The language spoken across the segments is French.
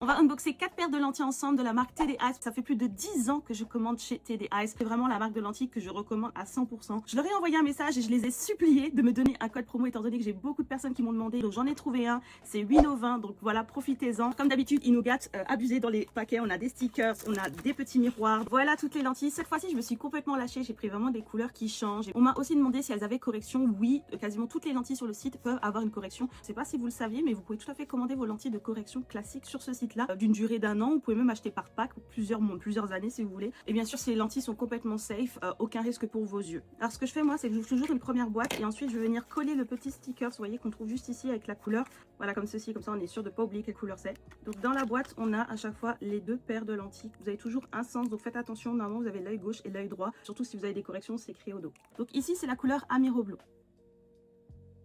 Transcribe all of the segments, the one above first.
On va unboxer 4 paires de lentilles ensemble de la marque TD Eyes. Ça fait plus de 10 ans que je commande chez TD Eyes. C'est vraiment la marque de lentilles que je recommande à 100%. Je leur ai envoyé un message et je les ai suppliés de me donner un code promo étant donné que j'ai beaucoup de personnes qui m'ont demandé. Donc j'en ai trouvé un, c'est 8,20 €. Donc voilà, profitez-en. Comme d'habitude, ils nous gâtent abusés dans les paquets. On a des stickers, on a des petits miroirs. Voilà toutes les lentilles. Cette fois-ci, je me suis complètement lâchée. J'ai pris vraiment des couleurs qui changent. On m'a aussi demandé si elles avaient correction. Oui, quasiment toutes les lentilles sur le site peuvent avoir une correction. Je sais pas si vous le saviez, mais vous pouvez tout à fait commander vos lentilles de correction classiques sur ce site-là, d'une durée d'un an. Vous pouvez même acheter par pack, plusieurs années si vous voulez. Et bien sûr, ces lentilles sont complètement safe, aucun risque pour vos yeux. Alors ce que je fais moi, c'est que j'ouvre toujours une première boîte et ensuite je vais venir coller le petit sticker, vous voyez, qu'on trouve juste ici avec la couleur. Voilà, comme ceci, comme ça on est sûr de pas oublier quelle couleur c'est. Donc dans la boîte, on a à chaque fois les deux paires de lentilles. Vous avez toujours un sens, donc faites attention. Normalement, vous avez l'œil gauche et l'œil droit. Surtout si vous avez des corrections, c'est écrit au dos. Donc ici, c'est la couleur Amiro Blue.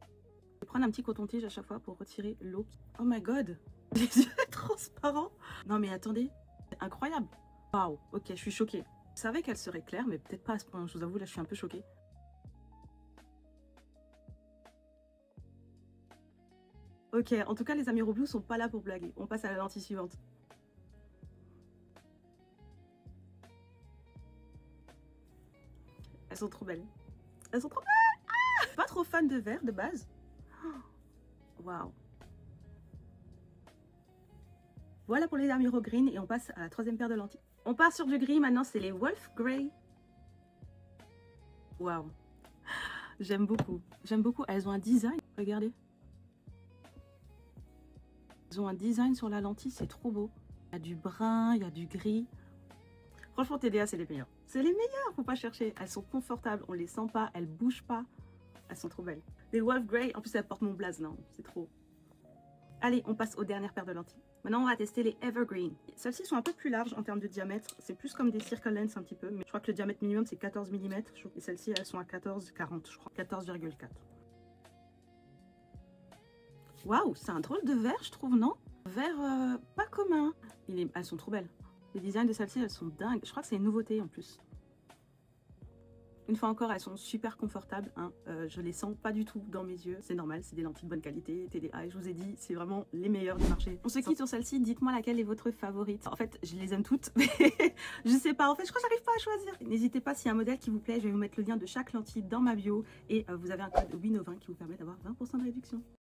Je vais prendre un petit coton-tige à chaque fois pour retirer l'eau. Oh my god, les yeux transparents. Non mais attendez, c'est incroyable. Waouh, ok, je suis choquée. Je savais qu'elle serait claire, mais peut-être pas à ce point. Je vous avoue, là, je suis un peu choquée. Ok, en tout cas, les Amiro Blue sont pas là pour blaguer. On passe à la lentille suivante. Elles sont trop belles. Elles sont trop belles. Ah, pas trop fan de vert de base. Waouh. Voilà pour les Amiro Green et on passe à la troisième paire de lentilles. On part sur du gris maintenant, c'est les Wolf Grey. Waouh. J'aime beaucoup. J'aime beaucoup. Elles ont un design. Regardez. Elles ont un design sur la lentille, c'est trop beau. Il y a du brun, il y a du gris. Franchement, TDA, c'est les meilleurs. C'est les meilleurs, faut pas chercher. Elles sont confortables, on les sent pas, elles bougent pas. Elles sont trop belles. Les Wolf Grey, en plus, elles portent mon blaze, non, c'est trop. Allez, on passe aux dernières paires de lentilles. Maintenant, on va tester les Evergreen. Celles-ci sont un peu plus larges en termes de diamètre. C'est plus comme des circle lens un petit peu. Mais je crois que le diamètre minimum, c'est 14 mm. Et celles-ci, elles sont à 14,40, je crois. 14,4. Waouh, c'est un drôle de vert, je trouve, non? Vert pas commun. Elles sont trop belles. Les designs de celles-ci, elles sont dingues. Je crois que c'est une nouveauté en plus. Une fois encore, elles sont super confortables. Hein. Je les sens pas du tout dans mes yeux. C'est normal, c'est des lentilles de bonne qualité. TDA, je vous ai dit, c'est vraiment les meilleures du marché. On se quitte sur celle-ci. Dites-moi laquelle est votre favorite. En fait, je les aime toutes. Mais je sais pas. En fait, je crois que j'arrive pas à choisir. N'hésitez pas, s'il y a un modèle qui vous plaît, je vais vous mettre le lien de chaque lentille dans ma bio. Et vous avez un code WINO20 qui vous permet d'avoir 20% de réduction.